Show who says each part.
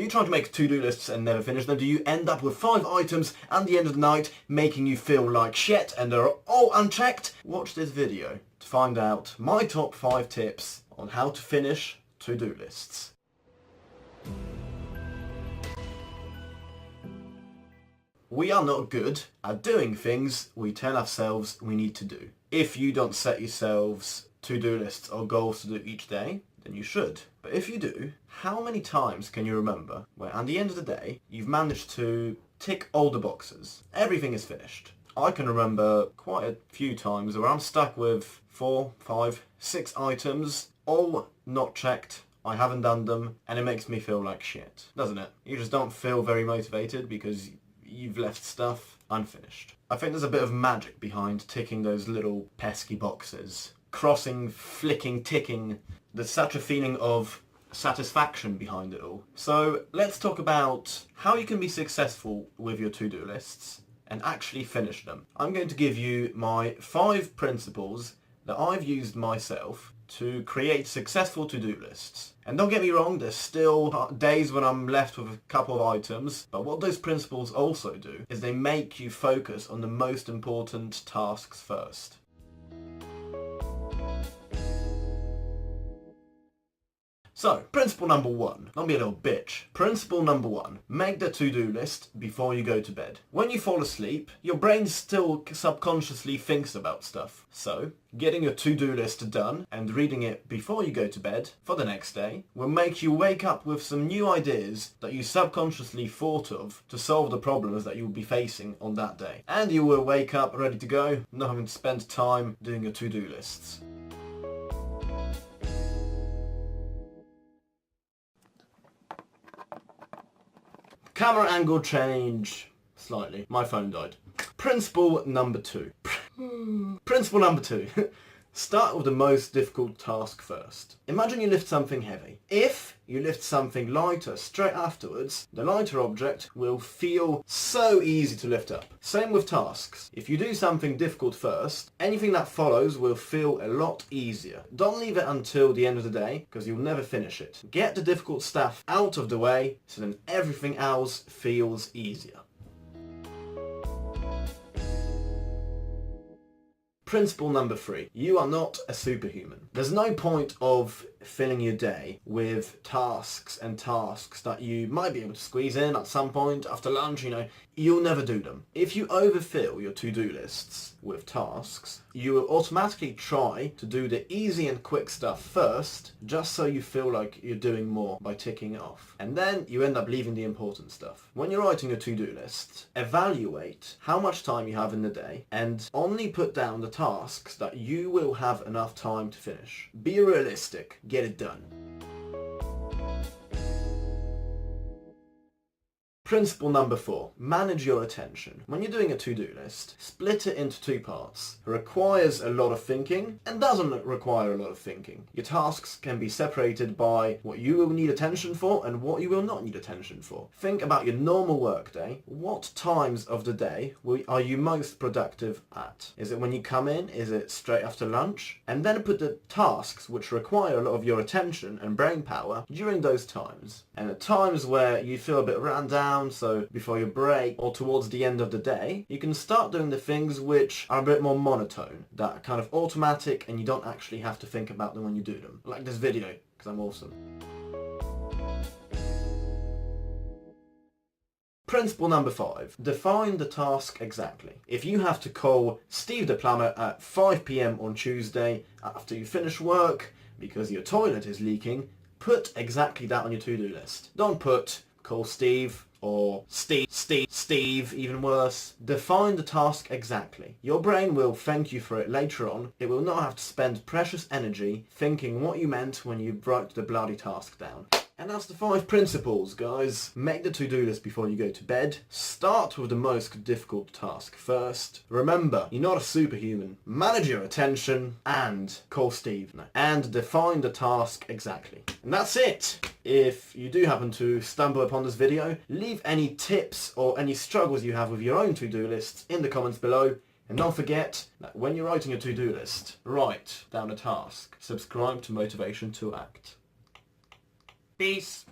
Speaker 1: Do you try to make to-do lists and never finish them? Do you end up with 5 items at the end of the night making you feel like shit and they're all unchecked? Watch this video to find out my top 5 tips on how to finish to-do lists. We are not good at doing things we tell ourselves we need to do. If you don't set yourselves to-do lists or goals to do each day, then you should. But if you do, how many times can you remember where at the end of the day you've managed to tick all the boxes? Everything is finished. I can remember quite a few times where I'm stuck with 4, 5, 6 items, all not checked. I haven't done them, and it makes me feel like shit, doesn't it? You just don't feel very motivated because you've left stuff unfinished. I think there's a bit of magic behind ticking those little pesky boxes. Crossing, flicking, ticking. There's such a feeling of satisfaction behind it all. So let's talk about how you can be successful with your to-do lists and actually finish them. I'm going to give you my 5 principles that I've used myself to create successful to-do lists. And don't get me wrong, there's still days when I'm left with a couple of items, but what those principles also do is they make you focus on the most important tasks first. So, principle number 1. Don't be a little bitch. Principle number 1. Make the to-do list before you go to bed. When you fall asleep, your brain still subconsciously thinks about stuff. So, getting your to-do list done and reading it before you go to bed for the next day will make you wake up with some new ideas that you subconsciously thought of to solve the problems that you'll be facing on that day. And you will wake up ready to go, not having to spend time doing your to-do lists. Camera angle change slightly. My phone died. Principle number 2. Principle number 2. Start with the most difficult task first. Imagine you lift something heavy. If you lift something lighter straight afterwards, the lighter object will feel so easy to lift up. Same with tasks. If you do something difficult first, anything that follows will feel a lot easier. Don't leave it until the end of the day, because you'll never finish it. Get the difficult stuff out of the way, so then everything else feels easier. Principle number 3. You are not a superhuman. There's no point of filling your day with tasks and tasks that you might be able to squeeze in at some point after lunch, you'll never do them. If you overfill your to-do lists with tasks, you will automatically try to do the easy and quick stuff first, just so you feel like you're doing more by ticking it off. And then you end up leaving the important stuff. When you're writing a to-do list, evaluate how much time you have in the day and only put down the tasks that you will have enough time to finish. Be realistic. Get it done. Principle number 4. Manage your attention. When you're doing a to-do list, split it into 2 parts. It requires a lot of thinking and doesn't require a lot of thinking. Your tasks can be separated by what you will need attention for and what you will not need attention for. Think about your normal workday. What times of the day are you most productive at? Is it when you come in? Is it straight after lunch? And then put the tasks which require a lot of your attention and brain power during those times. And at times where you feel a bit run down, so before your break or towards the end of the day, you can start doing the things which are a bit more monotone, that are kind of automatic and you don't actually have to think about them when you do them. Like this video, because I'm awesome. Principle number 5. Define the task exactly. If you have to call Steve the plumber at 5 PM on Tuesday after you finish work because your toilet is leaking, put exactly that on your to-do list. Don't put call Steve or Steve, even worse. Define the task exactly. Your brain will thank you for it later on. It will not have to spend precious energy thinking what you meant when you wrote the bloody task down. And that's the 5 principles, guys. Make the to-do list before you go to bed. Start with the most difficult task first. Remember, you're not a superhuman. Manage your attention and call Steve. And define the task exactly. And that's it. If you do happen to stumble upon this video, leave any tips or any struggles you have with your own to-do lists in the comments below. And don't forget that when you're writing a to-do list, write down a task. Subscribe to Motivation2Act. Peace.